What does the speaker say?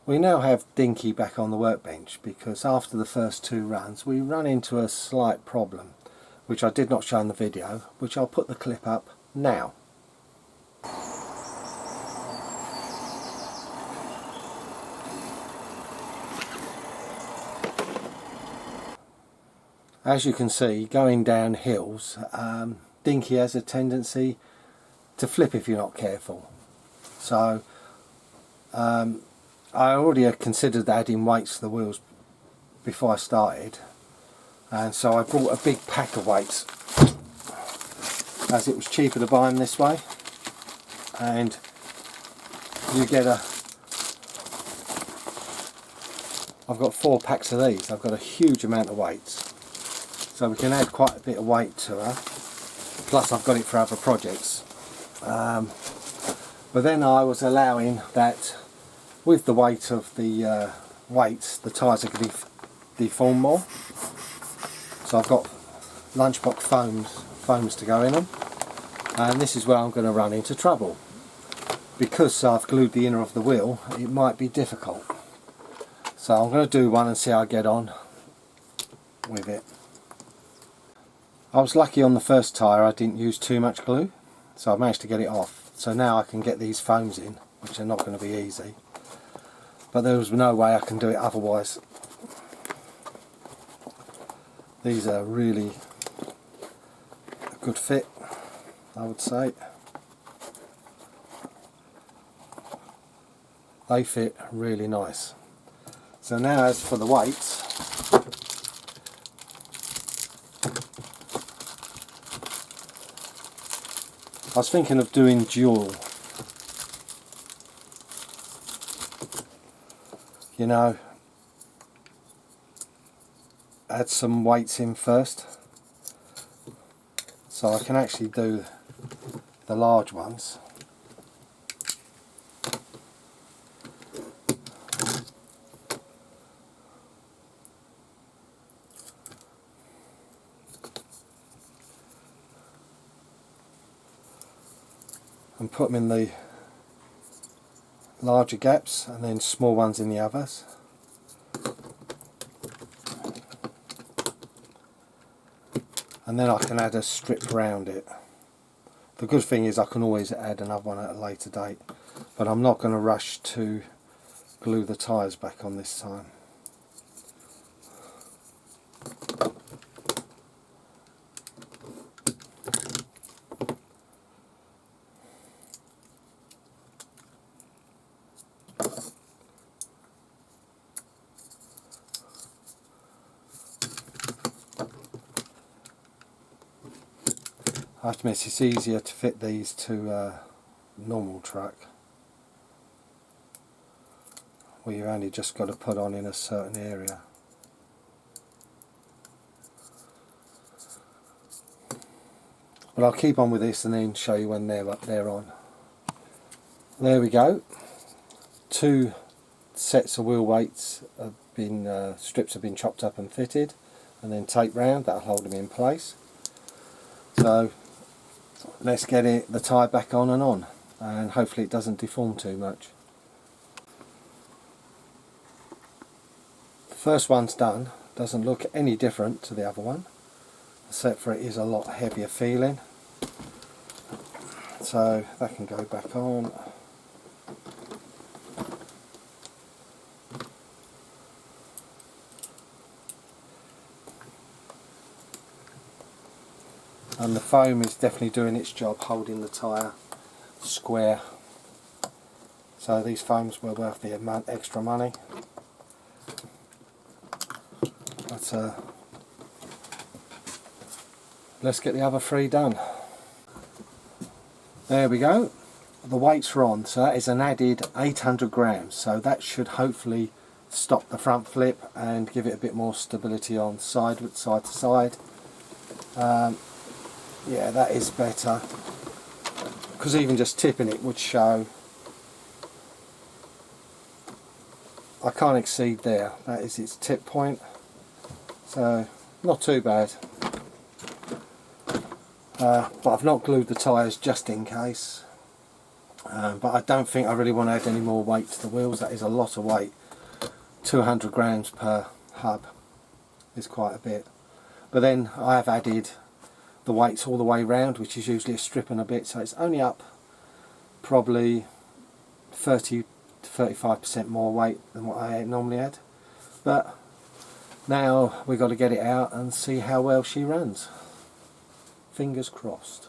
We now have Dinky back on the workbench because after the first 2 runs we run into a slight problem which I did not show in the video, which I'll put the clip up now. As you can see, going down hills, Dinky has a tendency to flip if you're not careful. So I already had considered adding weights to the wheels before I started, and so I bought a big pack of weights as it was cheaper to buy them this way, and you get I've got 4 packs of these. I've got a huge amount of weights, so we can add quite a bit of weight to her, plus I've got it for other projects. But then I was allowing that with the weight of the weights, the tyres are going to deform more. So I've got lunchbox foams to go in them, and this is where I'm going to run into trouble. Because I've glued the inner of the wheel, it might be difficult. So I'm going to do one and see how I get on with it. I was lucky on the first tyre I didn't use too much glue, so I managed to get it off. So now I can get these foams in, which are not going to be easy. But there was no way I can do it otherwise. These are really a good fit, I would say. They fit really nice. So now as for the weights, I was thinking of doing dual. You know, add some weights in first, so I can actually do the large ones. And put them in the larger gaps and then small ones in the others. And then I can add a strip around it. The good thing is I can always add another one at a later date, but I'm not going to rush to glue the tyres back on this time. I have to admit it's easier to fit these to a normal truck, where you only just got to put on in a certain area. But I'll keep on with this and then show you when they're on. There we go. 2 sets of wheel weights have been strips have been chopped up and fitted, and then taped round. That'll hold them in place. So let's get the tyre back on, and hopefully it doesn't deform too much. The first one's done. Doesn't look any different to the other one, except for it is a lot heavier feeling. So that can go back on. And the foam is definitely doing its job, holding the tyre square. So these foams were worth the extra money. But let's get the other 3 done. There we go. The weights are on, so that is an added 800 grams. So that should hopefully stop the front flip and give it a bit more stability on side to side. Yeah, that is better, because even just tipping it would show. I can't exceed there, that is its tip point, so not too bad. But I've not glued the tyres just in case. but I don't think I really want to add any more weight to the wheels. That is a lot of weight. 200 grams per hub is quite a bit. But then I have added the weights all the way round, which is usually a strip and a bit, so it's only up probably 30 to 35% more weight than what I normally add. But now we've got to get it out and see how well she runs. Fingers crossed.